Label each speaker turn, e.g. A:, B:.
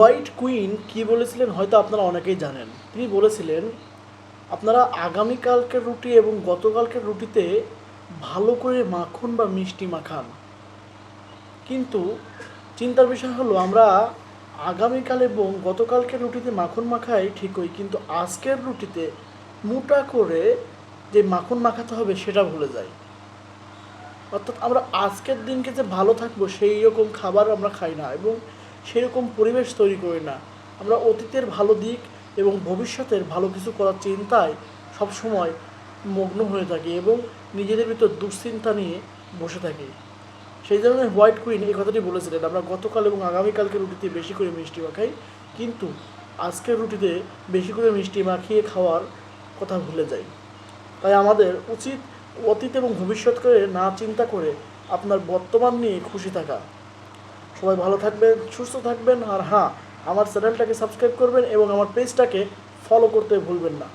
A: White queen কি বলেছিলেন হয়তো আপনারা অনেকেই জানেন। তিনি বলেছিলেন আপনারা আগামীকালকের রুটি এবং গতকালকের রুটিতে ভালো করে মাখন বা মিষ্টি মাখান। কিন্তু চিন্তার বিষয় হলো আমরা আগামীকাল এবং গতকালকের রুটিতে মাখন মাখাই ঠিকই, কিন্তু আজকের রুটিতে মোটা করে যে মাখন মাখাতে হবে সেটা ভুলে যাই। অর্থাৎ আমরা আজকের দিনকে যে ভালো থাকবো সেই রকম খাবার আমরা খাই না এবং সেই রকম পরিবেশ তৈরি করি না। আমরা অতীতের ভালো দিক এবং ভবিষ্যতের ভালো কিছু করার চিন্তায় সবসময় মগ্ন হয়ে থাকি এবং নিজেদের ভিতর দুশ্চিন্তা নিয়ে বসে থাকি। সেই জন্য হোয়াইট কুইন এই কথাটি বলেছিলেন আমরা গতকাল এবং আগামীকালকে রুটিতে বেশি করে মিষ্টি মাখাই, কিন্তু আজকের রুটিতে বেশি করে মিষ্টি মাখিয়ে খাওয়ার কথা ভুলে যাই। তাই আমাদের উচিত অতীত এবং ভবিষ্যৎকে না চিন্তা করে আপনার বর্তমান নিয়ে খুশি থাকা। সবাই ভালো থাকবেন, সুস্থ থাকবেন, আর হ্যাঁ, আমার চ্যানেলটাকে সাবস্ক্রাইব করবেন এবং আমার পেজটাকে ফলো করতে ভুলবেন না।